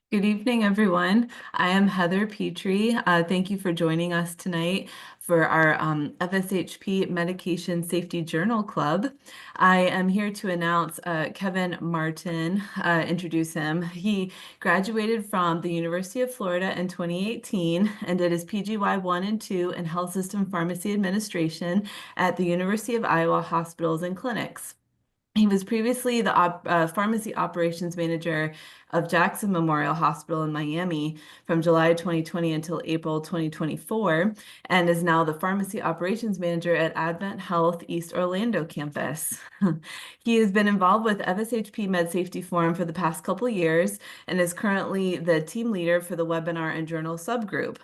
Good evening, everyone. I am Heather Petrie. Thank you for joining us tonight for our FSHP Medication Safety Journal Club. I am here to announce Kevin Martin, introduce him. He graduated from the University of Florida in 2018 and did his PGY 1 and 2 in Health System Pharmacy Administration at the University of Iowa Hospitals and Clinics. He was previously the pharmacy operations manager of Jackson Memorial Hospital in Miami from July 2020 until April 2024, and is now the pharmacy operations manager at Advent Health East Orlando campus. He has been involved with FSHP Med Safety Forum for the past couple years and is currently the team leader for the webinar and journal subgroup.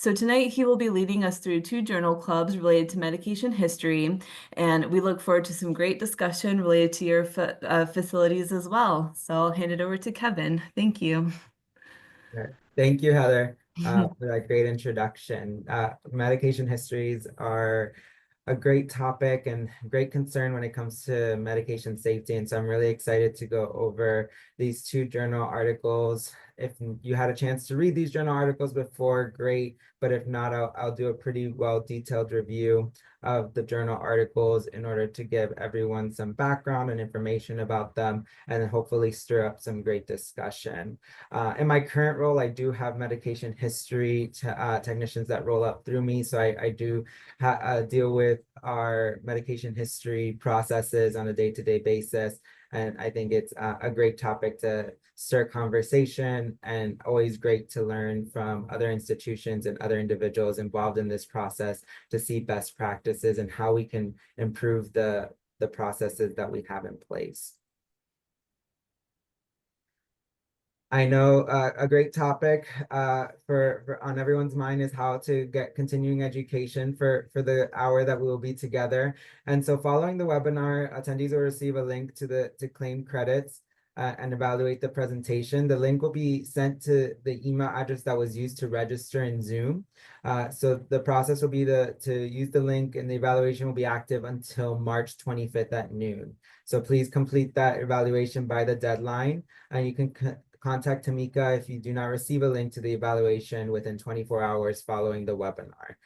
So tonight he will be leading us through two journal clubs related to medication history, and we look forward to some great discussion related to your facilities as well. So I'll hand it over to Kevin. Thank you. Right. Thank you, Heather, for that great introduction. Medication histories are a great topic and great concern when it comes to medication safety. And so I'm really excited to go over these two journal articles. If you had a chance to read these journal articles before, great. But if not, I'll do a pretty well detailed review of the journal articles in order to give everyone some background and information about them and hopefully stir up some great discussion. In my current role, I do have medication history technicians that roll up through me. So I do deal with our medication history processes on a day-to-day basis. And I think it's a great topic to stir conversation and always great to learn from other institutions and other individuals involved in this process to see best practices and how we can improve the processes that we have in place. I know a great topic for on everyone's mind is how to get continuing education for the hour that we will be together. And so following the webinar, attendees will receive a link to claim credits and evaluate the presentation. The link will be sent to the email address that was used to register in Zoom. So the process will be to use the link, and the evaluation will be active until March 25th at noon. So please complete that evaluation by the deadline, and you can contact Tamika if you do not receive a link to the evaluation within 24 hours following the webinar.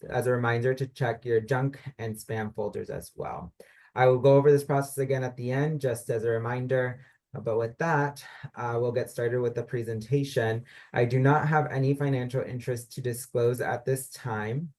As a reminder to check your junk and spam folders as well. I will go over this process again at the end, just as a reminder. But with that, we'll get started with the presentation. I do not have any financial interest to disclose at this time.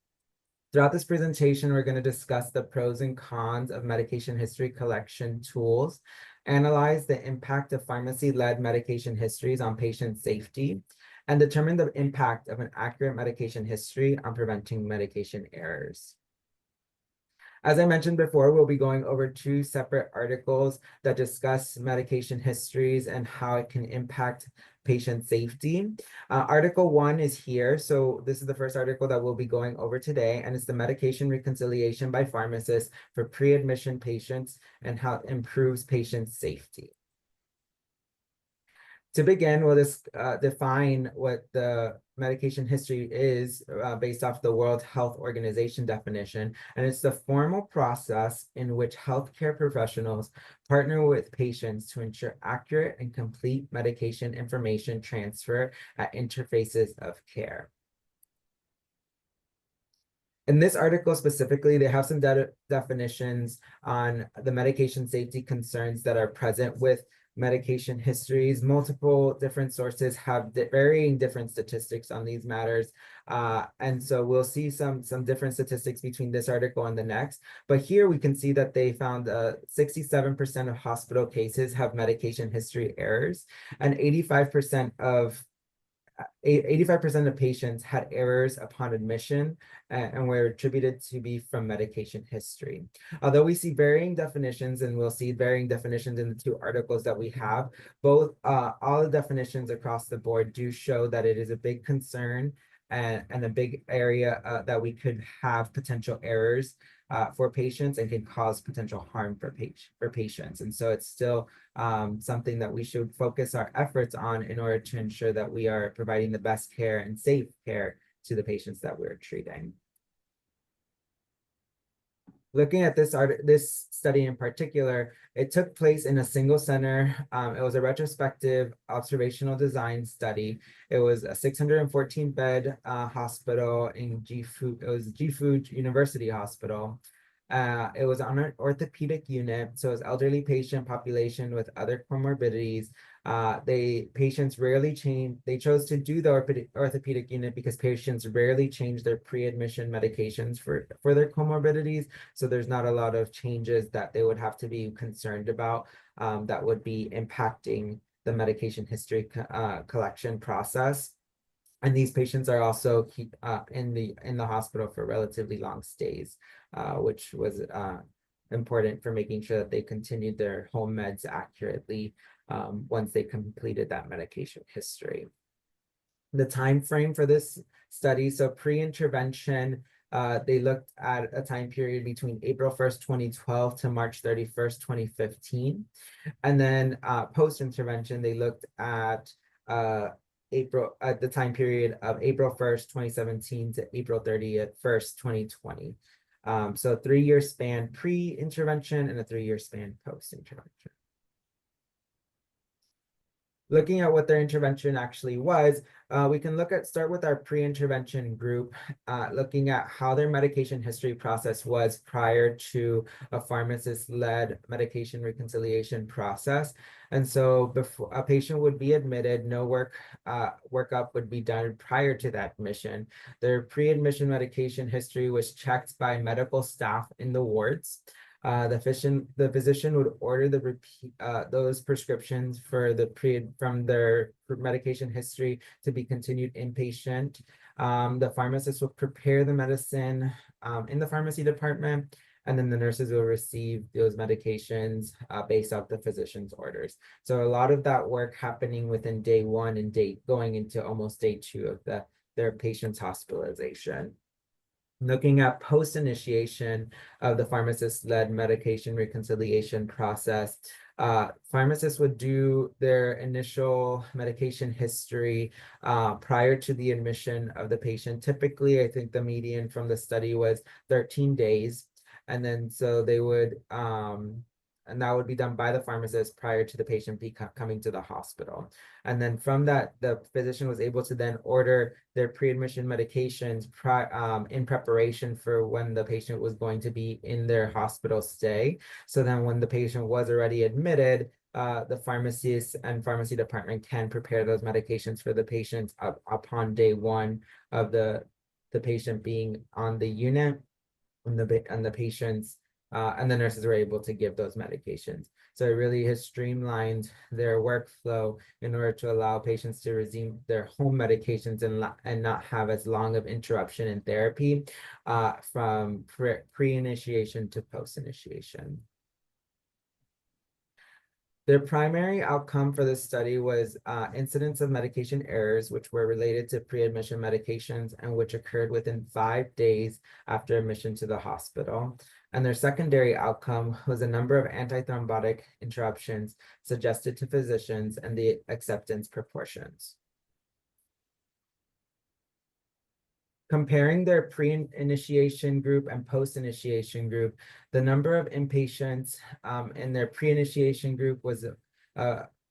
Throughout this presentation, we're going to discuss the pros and cons of medication history collection tools, analyze the impact of pharmacy-led medication histories on patient safety, and determine the impact of an accurate medication history on preventing medication errors. As I mentioned before, we'll be going over two separate articles that discuss medication histories and how it can impact patient safety. Article 1 is here. So this is the first article that we'll be going over today, and it's the medication reconciliation by pharmacists for pre-admission patients and how it improves patient safety. To begin, we'll just define what the medication history is based off the World Health Organization definition. And it's the formal process in which healthcare professionals partner with patients to ensure accurate and complete medication information transfer at interfaces of care. In this article specifically, they have some definitions on the medication safety concerns that are present with medication histories. Multiple different sources have varying different statistics on these matters. And so we'll see some different statistics between this article and the next. But here we can see that they found 67% of hospital cases have medication history errors, and 85% of 85% of patients had errors upon admission and were attributed to be from medication history. Although we see varying definitions, and we'll see varying definitions in the two articles that we have, all the definitions across the board do show that it is a big concern and a big area that we could have potential errors for patients and can cause potential harm for patients. And so it's still something that we should focus our efforts on in order to ensure that we are providing the best care and safe care to the patients that we're treating. Looking at this study in particular, it took place in a single center. It was a retrospective observational design study. It was a 614 bed hospital in Gifu. It was Gifu University Hospital. It was on an orthopedic unit, so it was elderly patient population with other comorbidities. Patients rarely change. They chose to do the orthopedic unit because patients rarely change their pre-admission medications for their comorbidities. So there's not a lot of changes that they would have to be concerned about that would be impacting the medication history collection process. And these patients are also in the hospital for relatively long stays, which was important for making sure that they continued their home meds accurately once they completed that medication history. The time frame for this study, so pre-intervention, they looked at a time period between April 1st, 2012 to March 31st, 2015. And then post-intervention, they looked at the time period of April 1st, 2017 to April 30th, 2020. So 3-year span pre-intervention and a 3-year span post-intervention. Looking at what their intervention actually was, we can start with our pre-intervention group, looking at how their medication history process was prior to a pharmacist-led medication reconciliation process. And so before a patient would be admitted, no workup would be done prior to that admission. Their pre-admission medication history was checked by medical staff in the wards. The physician would order those prescriptions from their medication history to be continued inpatient. The pharmacist would prepare the medicine in the pharmacy department, and then the nurses will receive those medications based off the physician's orders. So a lot of that work happening within day 1 and going into almost day 2 of their patient's hospitalization. Looking at post-initiation of the pharmacist-led medication reconciliation process, pharmacists would do their initial medication history prior to the admission of the patient. Typically, I think the median from the study was 13 days. And then so they would, and that would be done by the pharmacist prior to the patient coming to the hospital. And then from that, the physician was able to then order their pre-admission medications in preparation for when the patient was going to be in their hospital stay. So then when the patient was already admitted, the pharmacist and pharmacy department can prepare those medications for the patient upon day 1 of the patient being on the unit, and the patients and the nurses were able to give those medications. So it really has streamlined their workflow in order to allow patients to resume their home medications and not have as long of interruption in therapy from pre-initiation to post-initiation. Their primary outcome for this study was incidence of medication errors, which were related to pre-admission medications and which occurred within 5 days after admission to the hospital. And their secondary outcome was a number of antithrombotic interruptions suggested to physicians and the acceptance proportions. Comparing their pre-initiation group and post-initiation group, the number of inpatients in their pre-initiation group was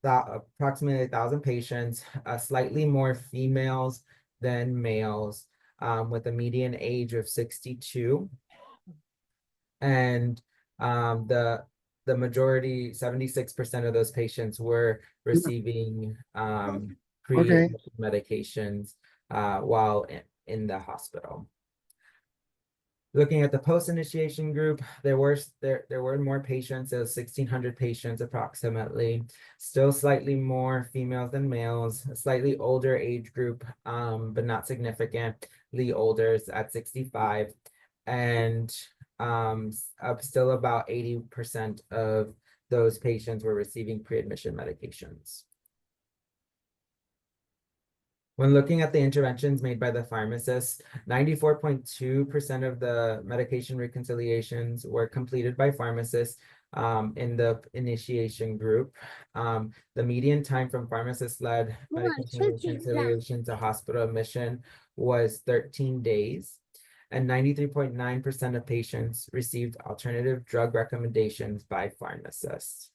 approximately 1,000 patients, slightly more females than males, with a median age of 62. And the majority, 76% of those patients were receiving pre-admission medications while in the hospital. Looking at the post-initiation group, there were more patients. There was 1,600 patients approximately. Still slightly more females than males. A slightly older age group, but not significantly older at 65. And still about 80% of those patients were receiving pre-admission medications. When looking at the interventions made by the pharmacists, 94.2% of the medication reconciliations were completed by pharmacists in the initiation group. The median time from pharmacist-led medication reconciliation to hospital admission was 13 days. and 93.9% of patients received alternative drug recommendations by pharmacists.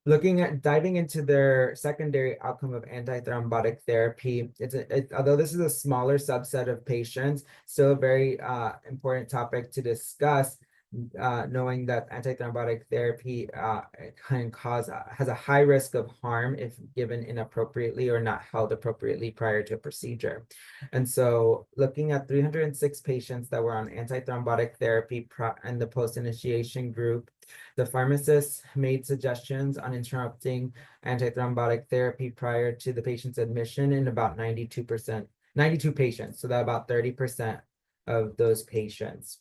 Looking at diving into their secondary outcome of antithrombotic therapy, although this is a smaller subset of patients, still a very important topic to discuss, knowing that antithrombotic therapy can has a high risk of harm if given inappropriately or not held appropriately prior to a procedure. And so looking at 306 patients that were on antithrombotic therapy in the post-initiation group, the pharmacist made suggestions on interrupting antithrombotic therapy prior to the patient's admission in about 92 patients, so that about 30% of those patients.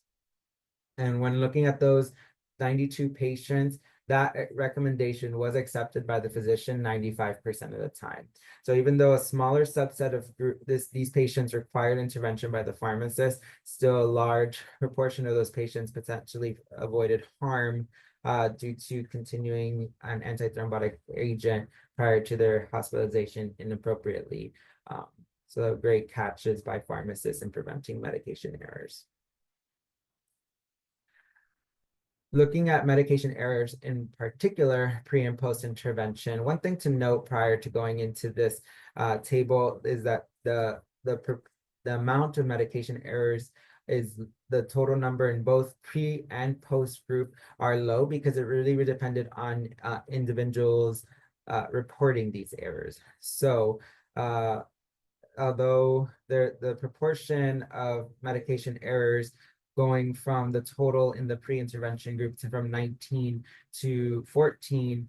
And when looking at those 92 patients, that recommendation was accepted by the physician 95% of the time. So even though a smaller subset of these patients required intervention by the pharmacist, still a large proportion of those patients potentially avoided harm due to continuing an antithrombotic agent prior to their hospitalization inappropriately. So great catches by pharmacists in preventing medication errors. Looking at medication errors in particular, pre and post intervention, one thing to note prior to going into this table is that the amount of medication errors is the total number in both pre and post group are low because it really depended on individuals reporting these errors. So although the proportion of medication errors going from the total in the pre-intervention group to from 19 to 14,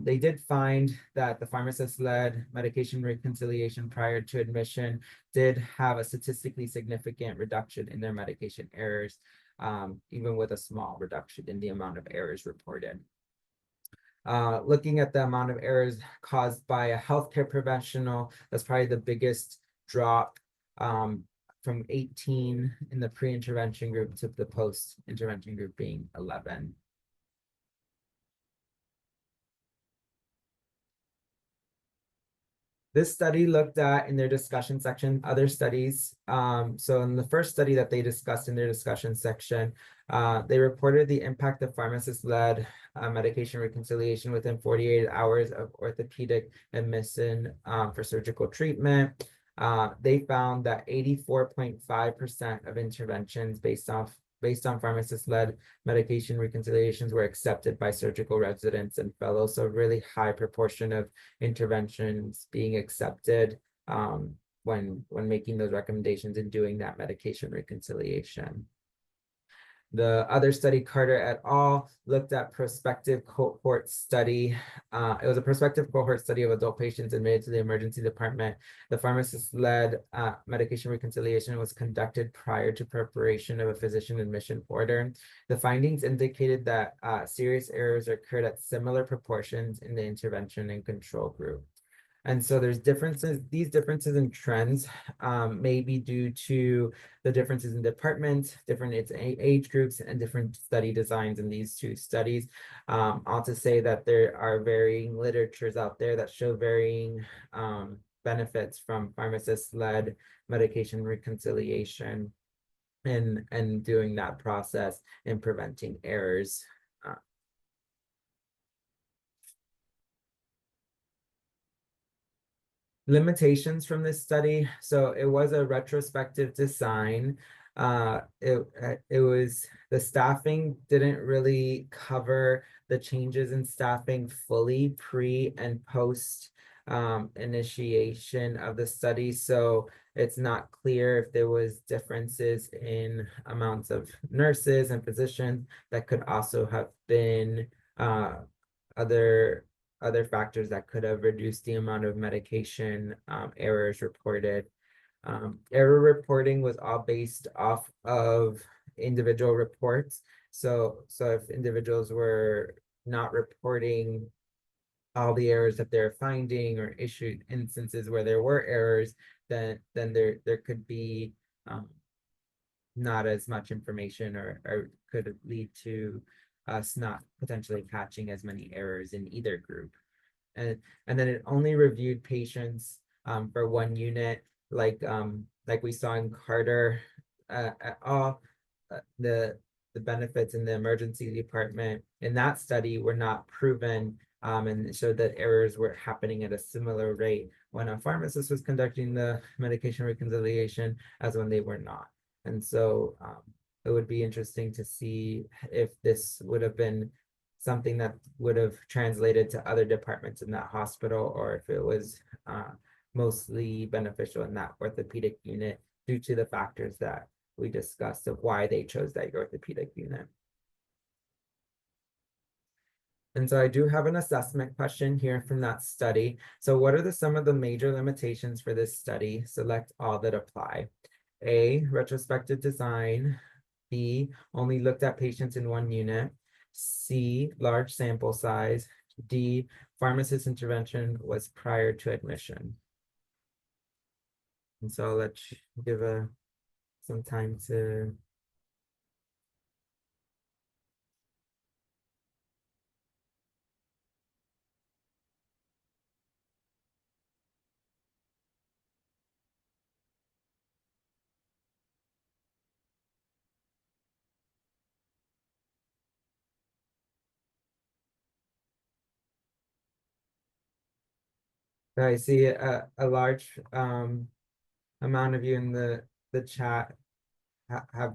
they did find that the pharmacist-led medication reconciliation prior to admission did have a statistically significant reduction in their medication errors, even with a small reduction in the amount of errors reported. Looking at the amount of errors caused by a healthcare professional, that's probably the biggest drop, from 18 in the pre-intervention group to the post-intervention group being 11. This study looked at, in their discussion section, other studies. So in the first study that they discussed in their discussion section, they reported the impact of pharmacist-led medication reconciliation within 48 hours of orthopedic admission for surgical treatment. They found that 84.5% of interventions based on pharmacist-led medication reconciliations were accepted by surgical residents and fellows. So a really high proportion of interventions being accepted when making those recommendations and doing that medication reconciliation. The other study, Carter et al., looked at prospective cohort study. It was a prospective cohort study of adult patients admitted to the emergency department. The pharmacist-led medication reconciliation was conducted prior to preparation of a physician admission order. The findings indicated that serious errors occurred at similar proportions in the intervention and control group. And so there's these differences in trends may be due to the differences in departments, different age groups, and different study designs in these two studies. All to say that there are varying literatures out there that show varying benefits from pharmacist-led medication reconciliation and doing that process and preventing errors. Limitations from this study. So it was a retrospective design. It was the staffing didn't really cover the changes in staffing fully pre and post initiation of the study. So it's not clear if there was differences in amounts of nurses and physicians that could also have been other factors that could have reduced the amount of medication errors reported. Error reporting was all based off of individual reports. So if individuals were not reporting all the errors that they're finding or issued instances where there were errors, then there could be not as much information or could lead to us not potentially catching as many errors in either group. And then it only reviewed patients for one unit, like we saw in Carter, all the benefits in the emergency department in that study were not proven, and it showed that errors were happening at a similar rate when a pharmacist was conducting the medication reconciliation as when they were not. And so it would be interesting to see if this would have been something that would have translated to other departments in that hospital, or if it was mostly beneficial in that orthopedic unit due to the factors that we discussed of why they chose that orthopedic unit. And so I do have an assessment question here from that study. So what are some of the major limitations for this study? Select all that apply. A, retrospective design. B, only looked at patients in one unit. C, large sample size. D, pharmacist intervention was prior to admission. And so let's give some time to. I see a large amount of you in the chat have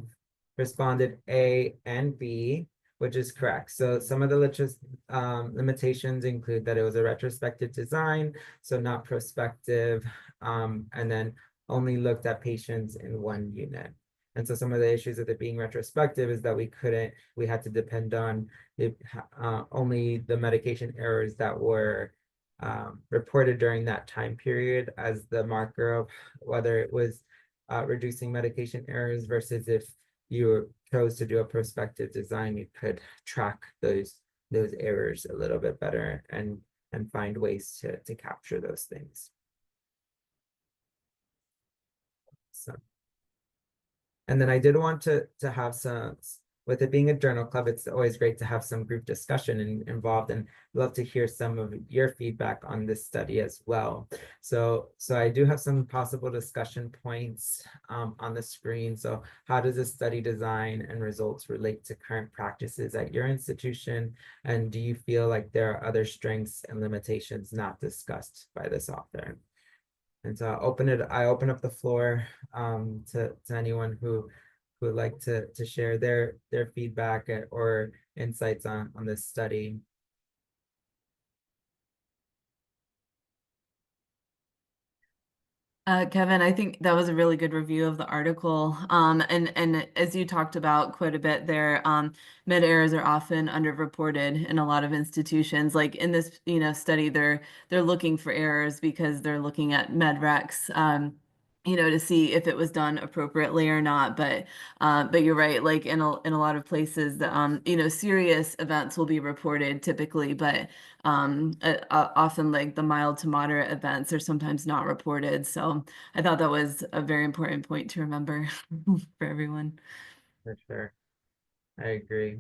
responded A and B, which is correct. So some of the limitations include that it was a retrospective design, so not prospective, and then only looked at patients in one unit. And so some of the issues with it being retrospective is that we had to depend on only the medication errors that were reported during that time period as the marker of whether it was reducing medication errors, versus if you chose to do a prospective design, you could track those errors a little bit better and find ways to capture those things. So, and then I did want to have some, with it being a journal club, it's always great to have some group discussion involved, and love to hear some of your feedback on this study as well. So I do have some possible discussion points on the screen. So how does this study design and results relate to current practices at your institution? And do you feel like there are other strengths and limitations not discussed by this author? And so I open up the floor to anyone who would like to share their feedback or insights on this study. Kevin, I think that was a really good review of the article. And as you talked about quite a bit there, med errors are often underreported in a lot of institutions. Like in this, study, they're looking for errors because they're looking at med recs, to see if it was done appropriately or not. But you're right. Like in a lot of places, serious events will be reported typically, but often like the mild to moderate events are sometimes not reported. So I thought that was a very important point to remember for everyone. For sure. I agree.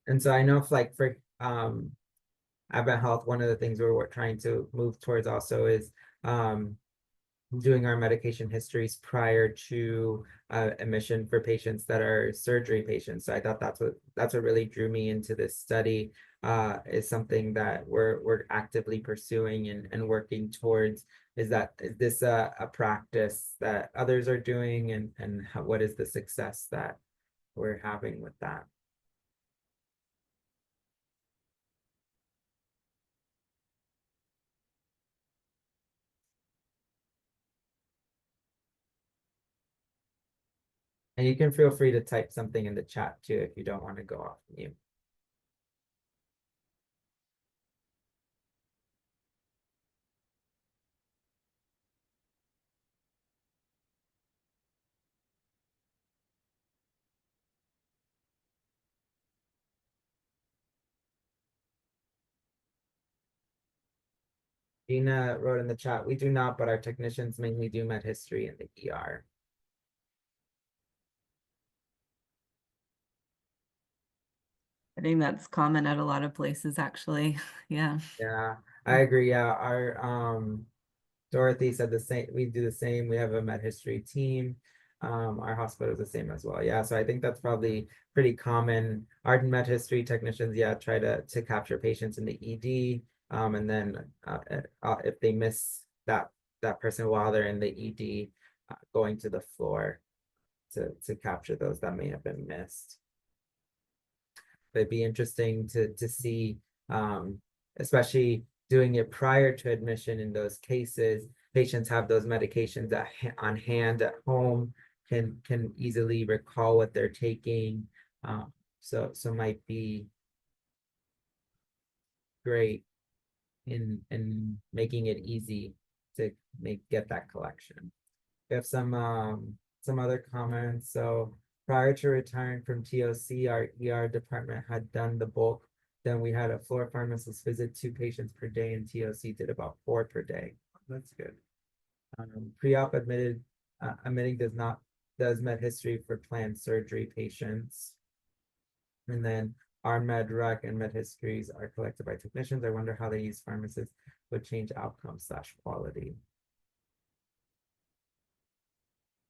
And so I know if like for Advent Health, one of the things we're trying to move towards also is doing our medication histories prior to admission for patients that are surgery patients. So I thought that's what really drew me into this study, is something that we're actively pursuing and working towards. Is this a practice that others are doing, and what is the success that we're having with that? And you can feel free to type something in the chat too if you don't want to go off mute. Gina wrote in the chat, we do not, but our technicians mainly do med history in the ER. I think that's common at a lot of places, actually. Yeah. Yeah, I agree. Yeah, our Dorothy said the same. We do the same. We have a med history team. Our hospital is the same as well. Yeah, so I think that's probably pretty common. Our med history technicians, yeah, try to capture patients in the ED. And then if they miss that person while they're in the ED, going to the floor to capture those that may have been missed. But it'd be interesting to see, especially doing it prior to admission in those cases. Patients have those medications on hand at home, can easily recall what they're taking. So might be great in making it easy to get that collection. We have some other comments. So prior to retiring from TOC, our ER department had done the bulk. Then we had a floor pharmacist visit 2 patients per day, and TOC did about 4 per day. That's good. Pre-op admitting does med history for planned surgery patients. And then our med rec and med histories are collected by technicians. I wonder how they use pharmacists would change outcomes/quality.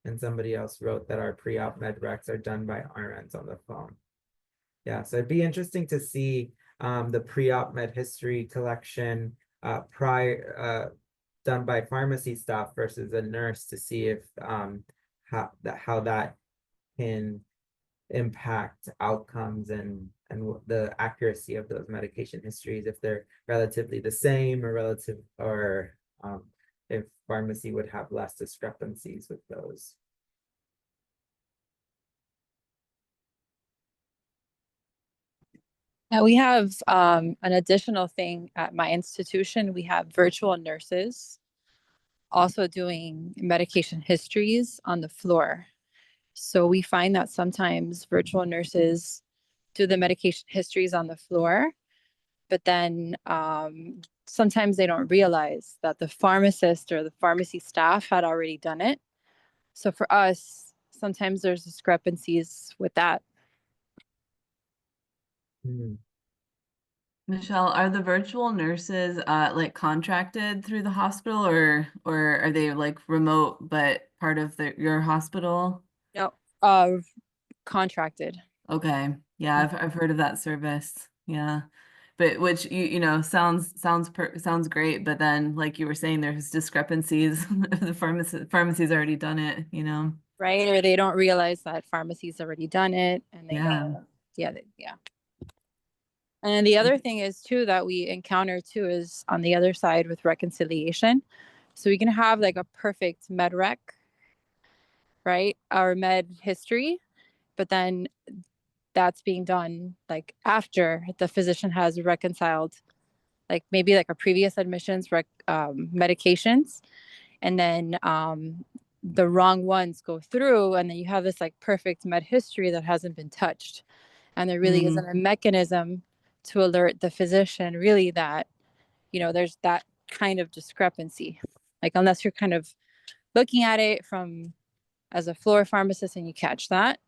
And somebody else wrote that our pre-op med recs are done by RNs on the phone. Yeah, so it'd be interesting to see the pre-op med history collection done by pharmacy staff versus a nurse to see if how that can impact outcomes and the accuracy of those medication histories, if they're relatively the same or if pharmacy would have less discrepancies with those. Now we have an additional thing at my institution. We have virtual nurses also doing medication histories on the floor. So we find that sometimes virtual nurses do the medication histories on the floor, but then sometimes they don't realize that the pharmacist or the pharmacy staff had already done it. So for us, sometimes there's discrepancies with that. Michelle, are the virtual nurses like contracted through the hospital or are they like remote but part of your hospital? No, contracted. Okay. Yeah, I've heard of that service. Yeah. But which sounds great, but then like you were saying there's discrepancies if the pharmacy's already done it, you know. Right? Or they don't realize that pharmacy's already done it and they Yeah. don't. Yeah, yeah. And the other thing is too that we encounter too is on the other side with reconciliation. So we can have like a perfect med rec, right? Our med history, but then that's being done like after the physician has reconciled like maybe like a previous admissions medications, and then the wrong ones go through, and then you have this like perfect med history that hasn't been touched, and there really isn't a mechanism to alert the physician really that there's that kind of discrepancy, like unless you're kind of looking at it from as a floor pharmacist and you catch that.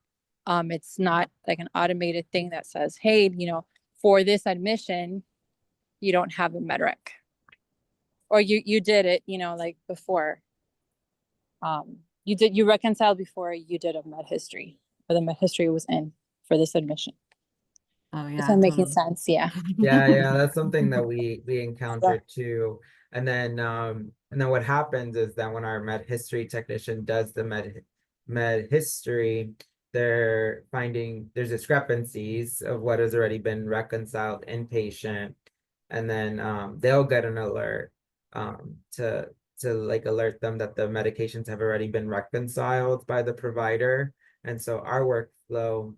It's not like an automated thing that says, hey, for this admission you don't have a med rec, or you did it like before, you reconciled before you did a med history, or the med history was in for this admission. Oh If yeah, I'm making totally. sense. Yeah. Yeah, that's something that we encounter too. And then what happens is that when our med history technician does the med history, they're finding there's discrepancies of what has already been reconciled inpatient, and then they'll get an alert to like alert them that the medications have already been reconciled by the provider. And so our workflow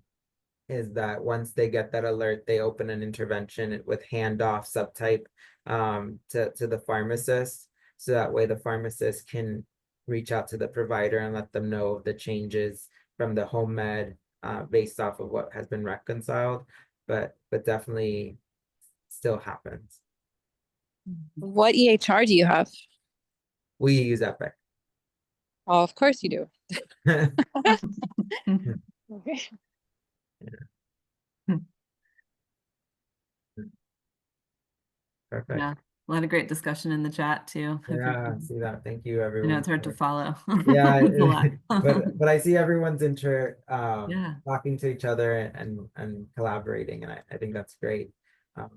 is that once they get that alert, they open an intervention with handoff subtype to the pharmacist. So that way the pharmacist can reach out to the provider and let them know of the changes from the home med based off of what has been reconciled, but definitely still happens. What EHR do you have? We use Epic. Oh, of course you do. Okay. Perfect. Yeah, a lot of great discussion in the chat too. Yeah, see that. Thank you, I know everyone. it's hard to follow. Yeah, It's a lot. but I see everyone's Yeah. talking to each other and collaborating, and I think that's great.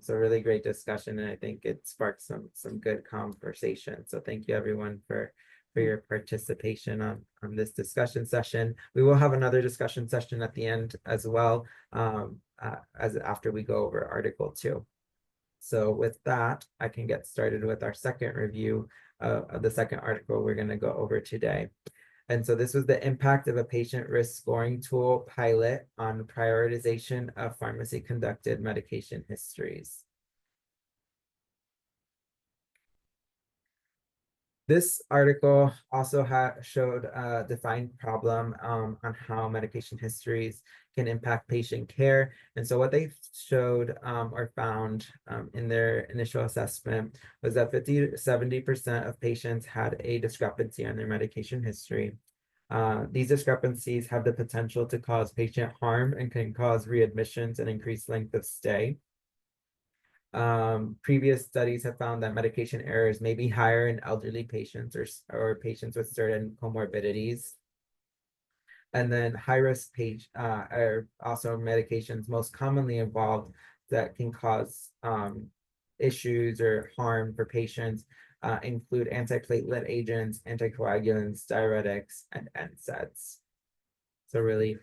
So really great discussion, and I think it sparked some good conversation. So thank you, everyone, for your participation on this discussion session. We will have another discussion session at the end as well, as after we go over Article 2. So with that, I can get started with our second review of the second article we're going to go over today. And so this was the impact of a patient risk scoring tool pilot on prioritization of pharmacy conducted medication histories. This article also showed a defined problem on how medication histories can impact patient care. And so what they showed or found in their initial assessment was that 50 to 70% of patients had a discrepancy on their medication history. These discrepancies have the potential to cause patient harm and can cause readmissions and increased length of stay. Previous studies have found that medication errors may be higher in elderly patients or patients with certain comorbidities. And then high-risk are also medications most commonly involved that can cause issues or harm for patients, include antiplatelet agents, anticoagulants, diuretics, and NSAIDs. So really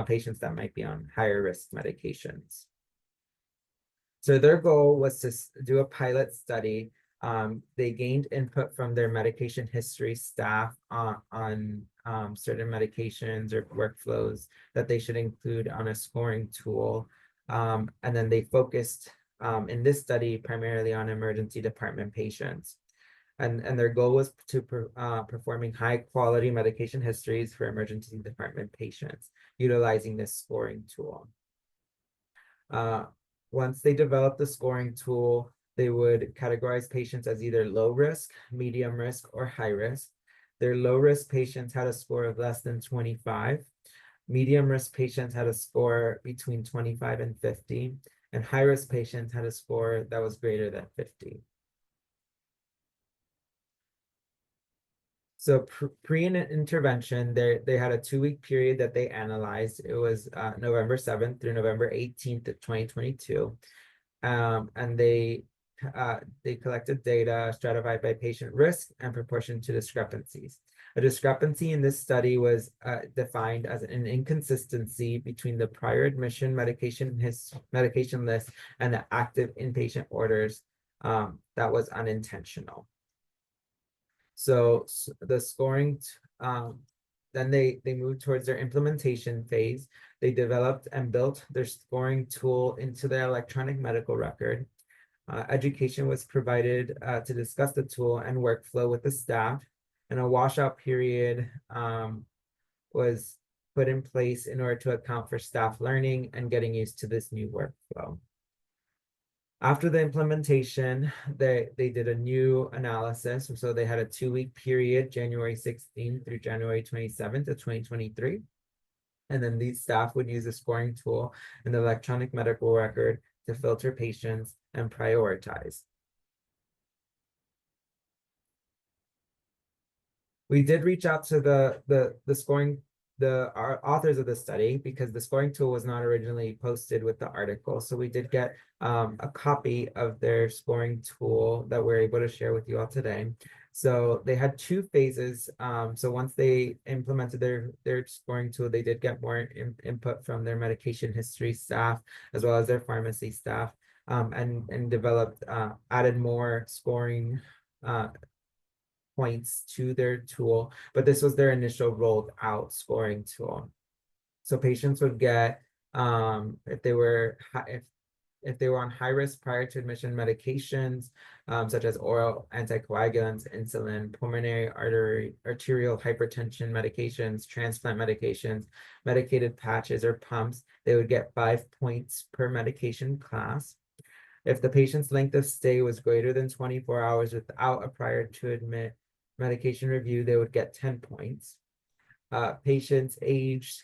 patients that might be on higher risk medications. So their goal was to do a pilot study. They gained input from their medication history staff on certain medications or workflows that they should include on a scoring tool. And then they focused in this study primarily on emergency department patients. And their goal was to performing high quality medication histories for emergency department patients, utilizing this scoring tool. Once they developed the scoring tool, they would categorize patients as either low risk, medium risk, or high risk. Their low risk patients had a score of less than 25. Medium risk patients had a score between 25 and 50. And high risk patients had a score that was greater than 50. So pre-intervention, they had a 2-week period that they analyzed. It was November 7th through November 18th of 2022. And they collected data stratified by patient risk and proportion to discrepancies. A discrepancy in this study was defined as an inconsistency between the prior admission medication list and the active inpatient orders that was unintentional. So the scoring, then they moved towards their implementation phase. They developed and built their scoring tool into their electronic medical record. Education was provided to discuss the tool and workflow with the staff, and a washout period was put in place in order to account for staff learning and getting used to this new workflow. After the implementation, they did a new analysis. So they had a 2-week period, January 16th through January 27th of 2023. And then these staff would use a scoring tool in the electronic medical record to filter patients and prioritize. We did reach out to the authors of the study because the scoring tool was not originally posted with the article. So we did get a copy of their scoring tool that we're able to share with you all today. So they had 2 phases. So once they implemented their scoring tool, they did get more input from their medication history staff as well as their pharmacy staff, and developed added more scoring points to their tool, but this was their initial rolled out scoring tool. So patients would get if they were on high risk prior to admission medications, such as oral anticoagulants, insulin, pulmonary arterial hypertension medications, transplant medications, medicated patches or pumps, they would get 5 points per medication class. If the patient's length of stay was greater than 24 hours without a prior to admit medication review, they would get 10 points. Patients aged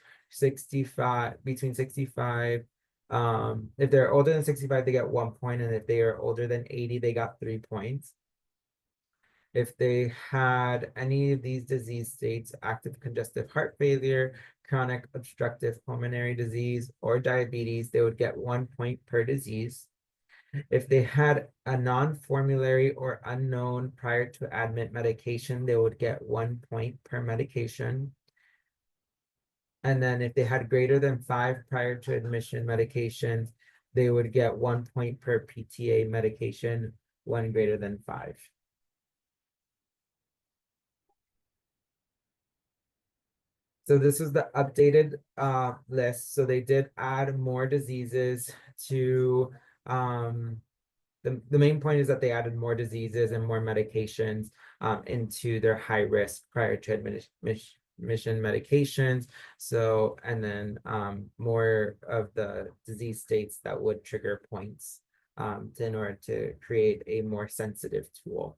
between 65 If they're older than 65, they get 1 point, and if they are older than 80, they got 3 points. If they had any of these disease states, active congestive heart failure, chronic obstructive pulmonary disease, or diabetes, they would get 1 point per disease. If they had a non-formulary or unknown prior to admit medication, they would get 1 point per medication. And then if they had greater than 5 prior to admission medications, they would get 1 point per PTA medication, one greater than 5. So this is the updated list. So they did add more diseases to the main point is that they added more diseases and more medications into their high risk prior to admission medications. So, and then more of the disease states that would trigger points in order to create a more sensitive tool.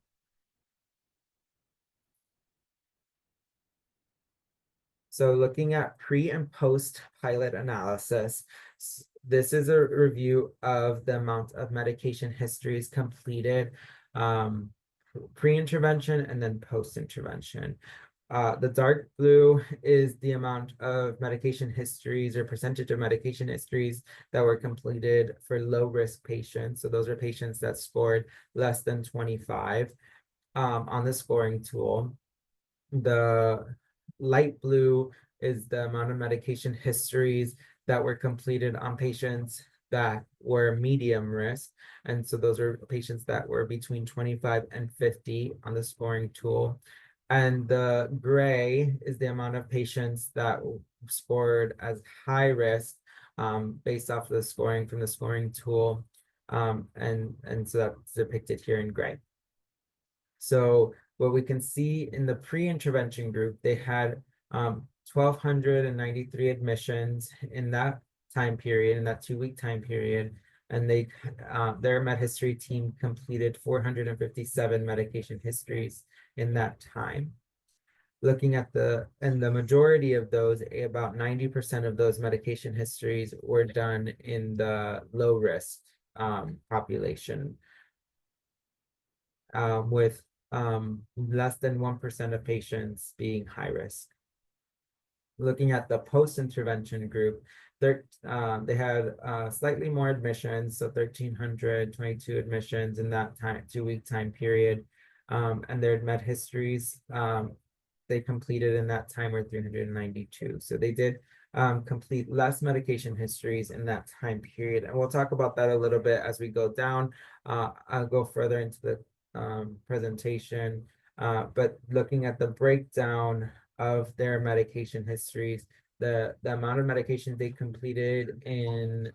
So looking at pre and post pilot analysis, this is a review of the amount of medication histories completed pre-intervention and then post-intervention. The dark blue is the amount of medication histories or percentage of medication histories that were completed for low-risk patients. So those are patients that scored less than 25 on the scoring tool. The light blue is the amount of medication histories that were completed on patients that were medium risk. And so those are patients that were between 25 and 50 on the scoring tool. And the gray is the amount of patients that scored as high risk based off of the scoring from the scoring tool. And so that's depicted here in gray. So what we can see in the pre-intervention group, they had 1,293 admissions in that time period, in that 2-week time period, and their med history team completed 457 medication histories in that time. Looking at the majority of those, about 90% of those medication histories were done in the low risk population, with less than 1% of patients being high risk. Looking at the post-intervention group, they had slightly more admissions, so 1,322 admissions in that 2-week time period. And their med histories they completed in that time were 392. So they did complete less medication histories in that time period. And we'll talk about that a little bit as we go down. I'll go further into the presentation, but looking at the breakdown of their medication histories, the amount of medication they completed in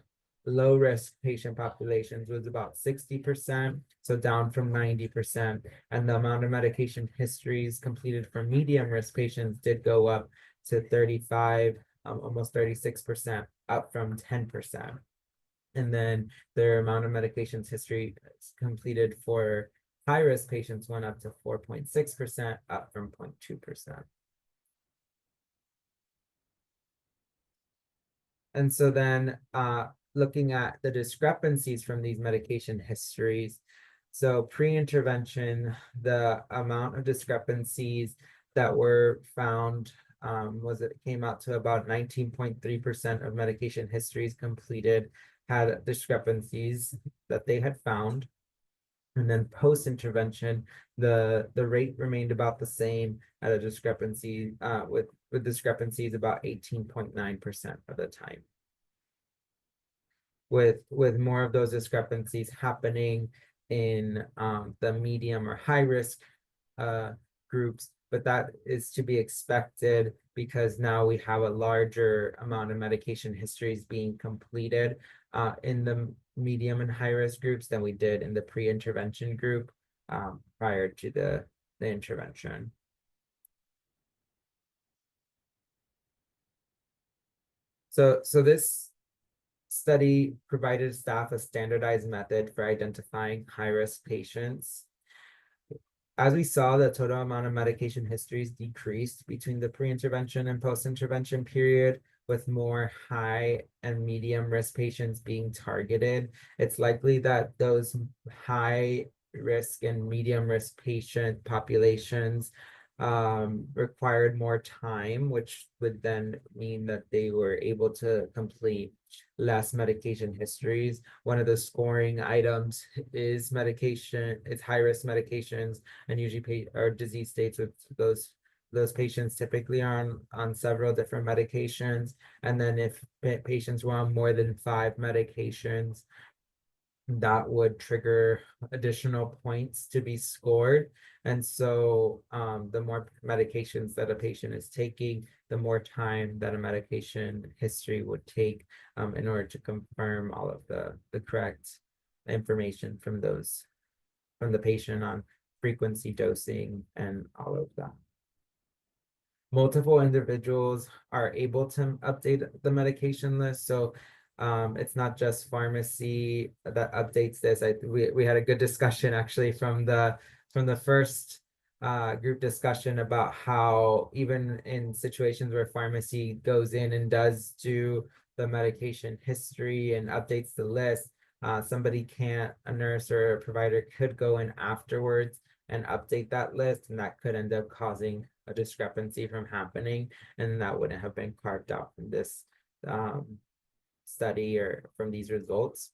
low risk patient populations was about 60%, so down from 90%, and the amount of medication histories completed for medium risk patients did go up to 35, almost 36%, up from 10%. And then their amount of medications history completed for high-risk patients went up to 4.6%, up from 0.2%. And so then looking at the discrepancies from these medication histories, so pre-intervention, the amount of discrepancies that were found came out to about 19.3% of medication histories completed had discrepancies that they had found. And then post-intervention, the rate remained about the same at a discrepancy with discrepancies about 18.9% of the time. With more of those discrepancies happening in the medium or high risk groups, but that is to be expected because now we have a larger amount of medication histories being completed in the medium and high risk groups than we did in the pre-intervention group prior to the intervention. So this study provided staff a standardized method for identifying high-risk patients. As we saw, the total amount of medication histories decreased between the pre-intervention and post-intervention period, with more high and medium risk patients being targeted, it's likely that those high risk and medium risk patient populations required more time, which would then mean that they were able to complete less medication histories. One of the scoring items is medication, it's high risk medications, and usually or disease states with those patients typically are on several different medications. And then if patients were on more than 5 medications, that would trigger additional points to be scored. And so the more medications that a patient is taking, the more time that a medication history would take in order to confirm all of the correct information from the patient on frequency, dosing, and all of that. Multiple individuals are able to update the medication list. So it's not just pharmacy that updates this. We had a good discussion actually from the first group discussion about how even in situations where pharmacy goes in and does do the medication history and updates the list, somebody can't, a nurse or a provider could go in afterwards and update that list, and that could end up causing a discrepancy from happening, and that wouldn't have been carved out from this study or from these results.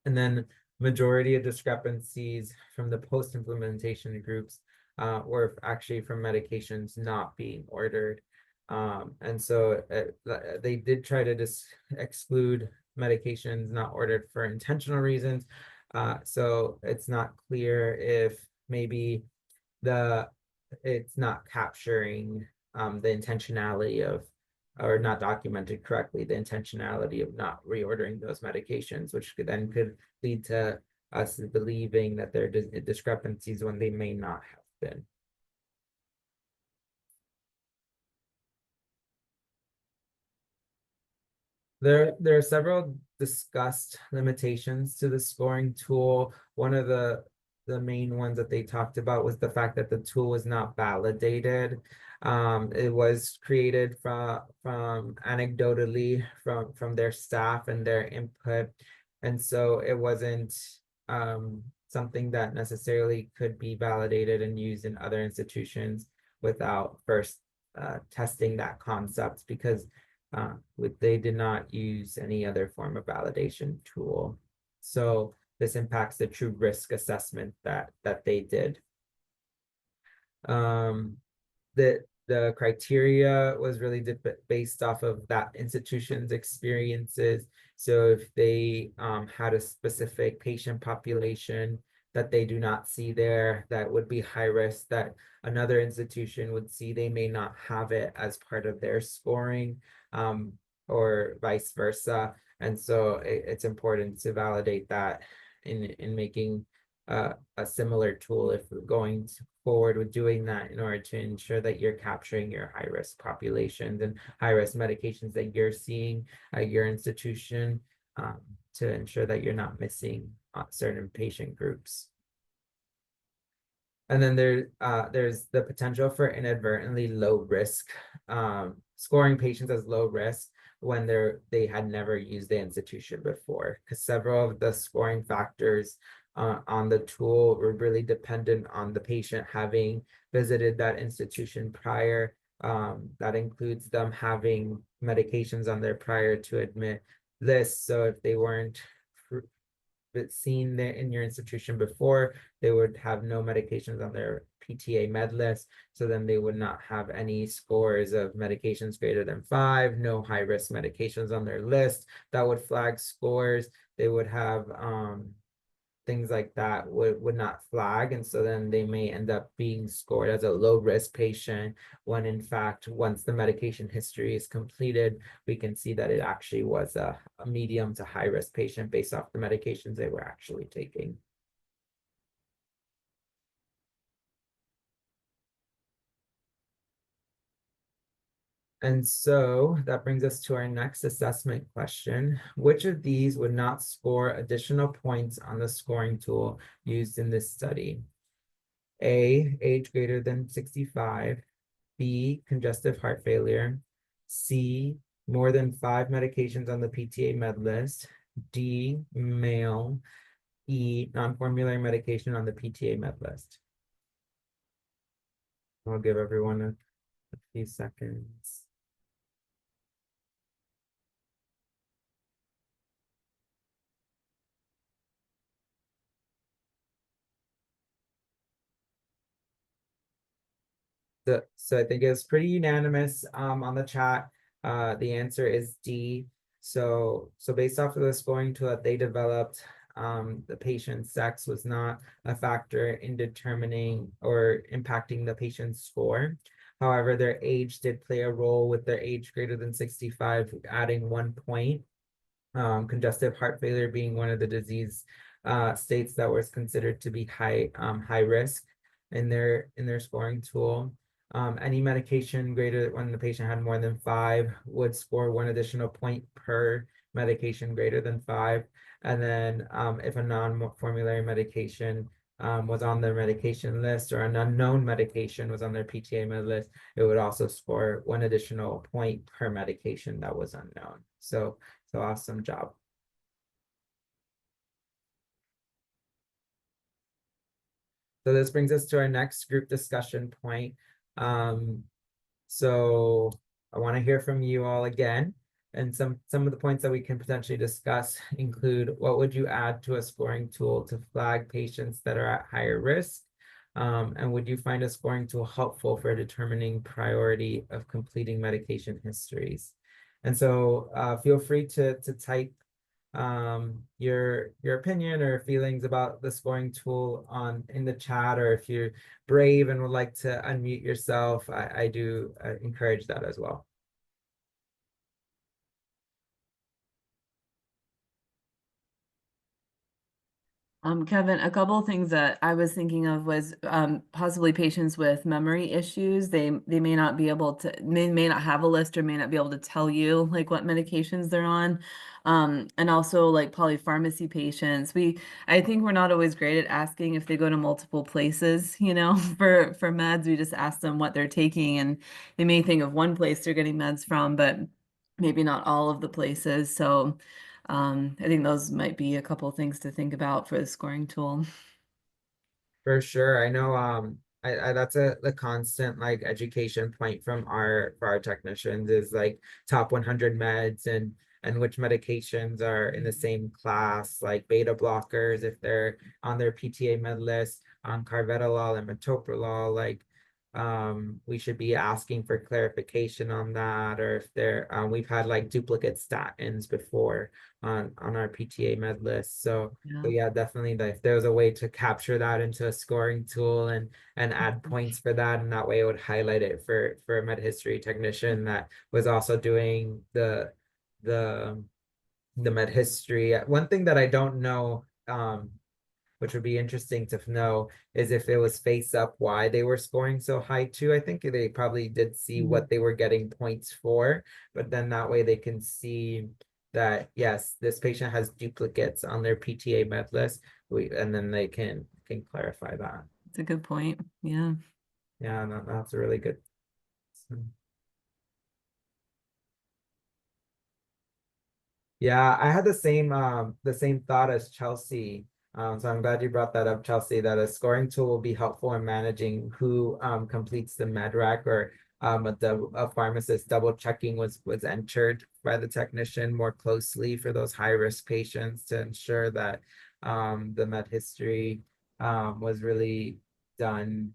And then majority of discrepancies from the post-implementation groups were actually from medications not being ordered. And so they did try to exclude medications not ordered for intentional reasons. So it's not clear if maybe it's not capturing the intentionality of, or not documented correctly, the intentionality of not reordering those medications, which could lead to us believing that there are discrepancies when they may not have been. There are several discussed limitations to the scoring tool. One of the main ones that they talked about was the fact that the tool was not validated. It was created from anecdotally from their staff and their input, and so it wasn't something that necessarily could be validated and used in other institutions without first testing that concept, because they did not use any other form of validation tool. So this impacts the true risk assessment that they did. The criteria was really based off of that institution's experiences. So if they had a specific patient population that they do not see there, that would be high risk, that another institution would see, they may not have it as part of their scoring, or vice versa. And so it's important to validate that in making a similar tool if we're going forward with doing that, in order to ensure that you're capturing your high risk populations and high risk medications that you're seeing at your institution, to ensure that you're not missing certain patient groups. And then there's the potential for inadvertently low risk, scoring patients as low risk when they had never used the institution before, because several of the scoring factors on the tool were really dependent on the patient having visited that institution prior. That includes them having medications on their prior to admit list. So if they weren't seen there in your institution before, they would have no medications on their PTA med list. So then they would not have any scores of medications greater than 5, no high risk medications on their list that would flag scores. They would have things like that would not flag, and so then they may end up being scored as a low risk patient, when in fact, once the medication history is completed, we can see that it actually was a medium to high risk patient based off the medications they were actually taking. And so that brings us to our next assessment question. Which of these would not score additional points on the scoring tool used in this study? A, age greater than 65. B, congestive heart failure. C, more than 5 medications on the PTA med list. D, male. E, non-formulary medication on the PTA med list. I'll give everyone a few seconds. So I think it's pretty unanimous on the chat. The answer is D. So based off of the scoring tool that they developed, the patient's sex was not a factor in determining or impacting the patient's score. However, their age did play a role, with their age greater than 65 adding 1 point. Congestive heart failure being one of the disease states that was considered to be high risk in their scoring tool. Any medication greater, when the patient had more than 5, would score 1 additional point per medication greater than 5. And then if a non-formulary medication was on their medication list, or an unknown medication was on their PTA med list, it would also score 1 additional point per medication that was unknown. So awesome job. So this brings us to our next group discussion point. So I want to hear from you all again. And some of the points that we can potentially discuss include: what would you add to a scoring tool to flag patients that are at higher risk? And would you find a scoring tool helpful for determining priority of completing medication histories? And so feel free to type your opinion or feelings about the scoring tool in the chat, or if you're brave and would like to unmute yourself, I do encourage that as well. Kevin, a couple of things that I was thinking of was possibly patients with memory issues. They may not be able to, may not have a list, or may not be able to tell you like what medications they're on. And also like polypharmacy patients. I think we're not always great at asking if they go to multiple places, you know, for meds. We just ask them what they're taking, and they may think of one place they're getting meds from, but maybe not all of the places. So I think those might be a couple things to think about for the scoring tool. For sure. I know that's the constant like education point from for our technicians, is like top 100 meds, and which medications are in the same class, like beta blockers if they're on their PTA med list, on carvedilol and metoprolol. Like we should be asking for clarification on that, or if they're we've had like duplicate statins before on our PTA med list. So yeah, definitely if there's a way to capture that into a scoring tool and add points for that, and that way it would highlight it for a med history technician that was also doing the med history. One thing that I don't know, which would be interesting to know, is if it was face up why they were scoring so high too. I think they probably did see what they were getting points for, but then that way they can see that, yes, this patient has duplicates on their PTA med list, and then they can clarify that. It's a good point. Yeah. Yeah, that's a really good. Yeah, I had the same thought as Chelsea. So I'm glad you brought that up, Chelsea, that a scoring tool will be helpful in managing who completes the MedRec, or a pharmacist double checking was entered by the technician more closely for those high risk patients, to ensure that the med history was really done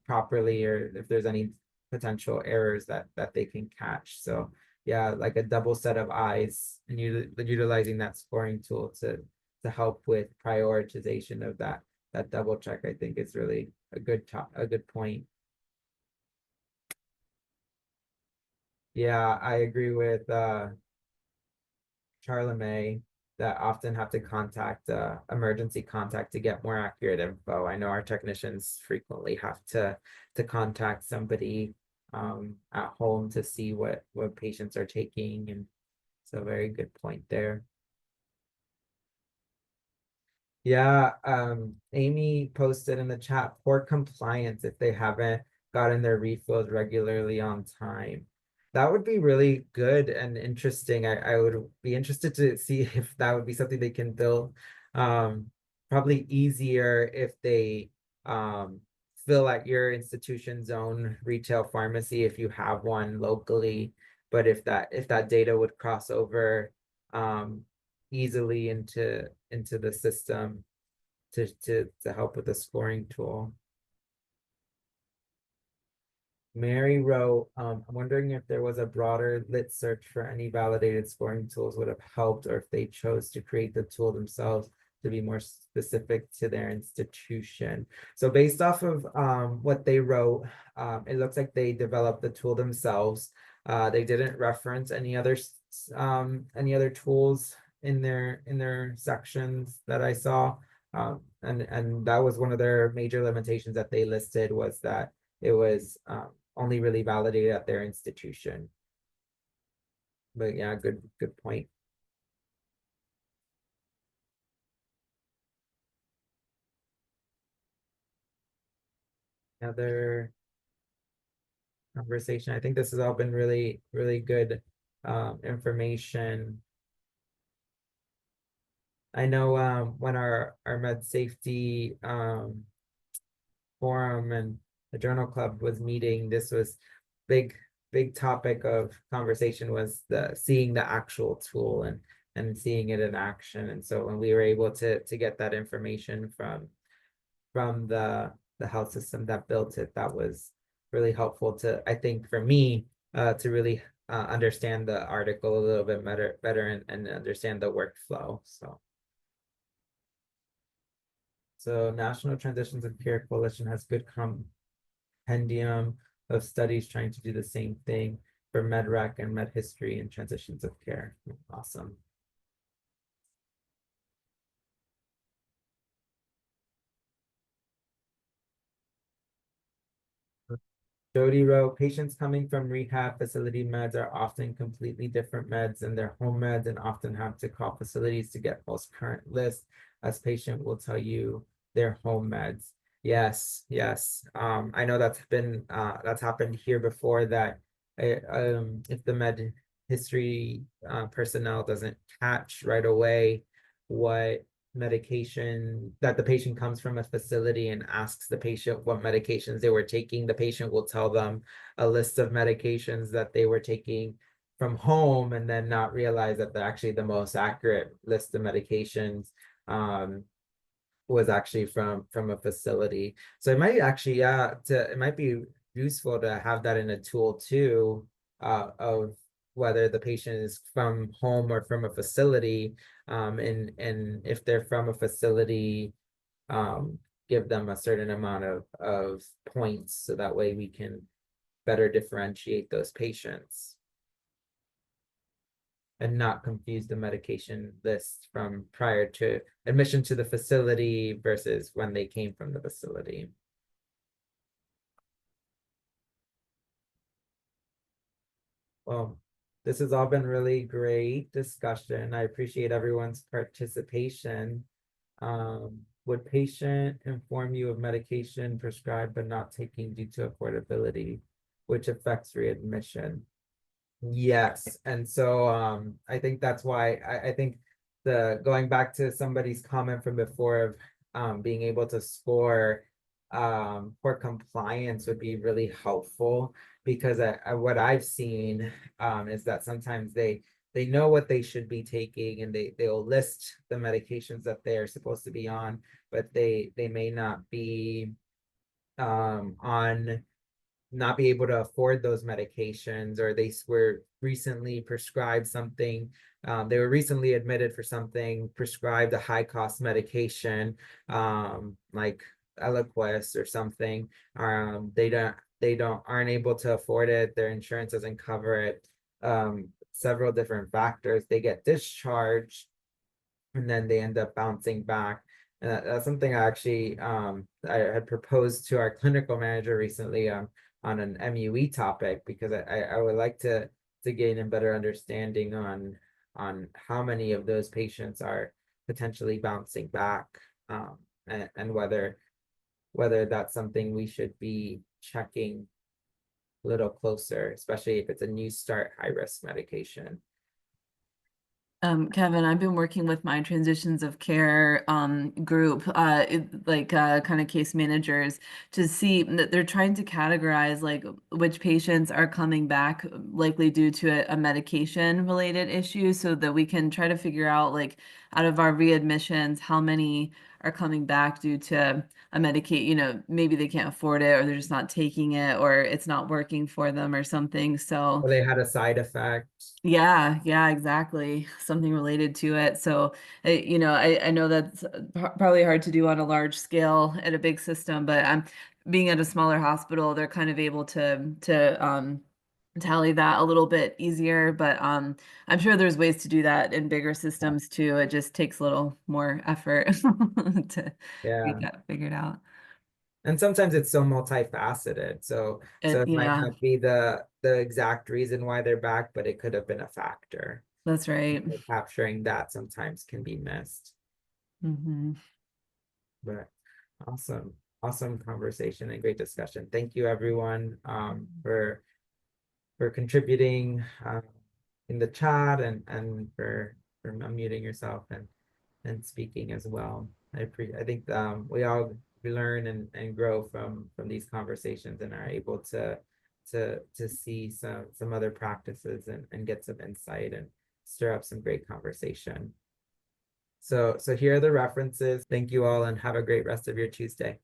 properly, or if there's any potential errors that they can catch. So yeah, like a double set of eyes, and utilizing that scoring tool to help with prioritization of that double check, I think is really a good point. Yeah, I agree with Charlemagne, that often have to contact emergency contact to get more accurate info. I know our technicians frequently have to contact somebody at home to see what patients are taking, and so very good point there. Yeah, Amy posted in the chat, poor compliance if they haven't gotten their refills regularly on time. That would be really good and interesting. I would be interested to see if that would be something they can build. Probably easier if they fill at your institution's own retail pharmacy if you have one locally. But if that data would cross over easily into the system to help with the scoring tool. Mary wrote, I'm wondering if there was a broader lit search for any validated scoring tools would have helped, or if they chose to create the tool themselves to be more specific to their institution. So based off of what they wrote, it looks like they developed the tool themselves. They didn't reference any other tools in their sections that I saw. And that was one of their major limitations that they listed, was that it was only really validated at their institution. But yeah, good point. Another conversation. I think this has all been really, really good information. I know when our med safety forum and the journal club was meeting, this was big topic of conversation, was seeing the actual tool and seeing it in action. And so when we were able to get that information from the health system that built it, that was really helpful to, I think, for me, to really understand the article a little bit better and understand the workflow. So National Transitions of Care Coalition has good compendium of studies trying to do the same thing for MedRec and Med History and transitions of care. Awesome. Jody wrote, patients coming from rehab facility meds are often completely different meds than their home meds and often have to call facilities to get most current list, as patient will tell you their home meds. Yes. I know that's happened here before, that if the med history personnel doesn't catch right away what medication, that the patient comes from a facility and asks the patient what medications they were taking, the patient will tell them a list of medications that they were taking from home, and then not realize that actually the most accurate list of medications was actually from a facility. So it might actually it might be useful to have that in a tool too, of whether the patient is from home or from a facility, and if they're from a facility, give them a certain amount of points, so that way we can better differentiate those patients and not confuse the medication list from prior to admission to the facility versus when they came from the facility. Well, this has all been really great discussion. I appreciate everyone's participation. Would patient inform you of medication prescribed but not taking due to affordability, which affects readmission? Yes. And so I think that's why I think going back to somebody's comment from before of being able to score for compliance would be really helpful, because what I've seen is that sometimes they know what they should be taking, and they'll list the medications that they're supposed to be on, but they may not be on not be able to afford those medications, or they were recently prescribed something. They were recently admitted for something, prescribed a high cost medication, like Eliquis or something. They aren't able to afford it. Their insurance doesn't cover it. Several different factors. They get discharged, and then they end up bouncing back. And that's something I actually I had proposed to our clinical manager recently on an MUE topic, because I would like to gain a better understanding on how many of those patients are potentially bouncing back, and whether that's something we should be checking a little closer, especially if it's a new start high-risk medication. Kevin, I've been working with my transitions of care group, kind of case managers, to see that they're trying to categorize like which patients are coming back likely due to a medication related issue, so that we can try to figure out like out of our readmissions how many are coming back due to a medicate, maybe they can't afford it or they're just not taking it or it's not working for them or something. So Or they had a side effect. yeah, exactly. Something related to it. So, I know that's probably hard to do on a large scale at a big system, but being at a smaller hospital, they're kind of able to tally that a little bit easier. But I'm sure there's ways to do that in bigger systems too. It just takes a little more effort to get Yeah. that figured out. And sometimes it's so multifaceted. So it might Yeah, not be the exact reason why they're back, but it could have been a factor. that's right. So capturing that sometimes can be missed. Hmm. But awesome, awesome conversation and great discussion. Thank you everyone for contributing in the chat and for unmuting yourself and speaking as well. I think we learn and grow from these conversations and are able to see some other practices and get some insight and stir up some great conversation. So here are the references. Thank you all and have a great rest of your Tuesday.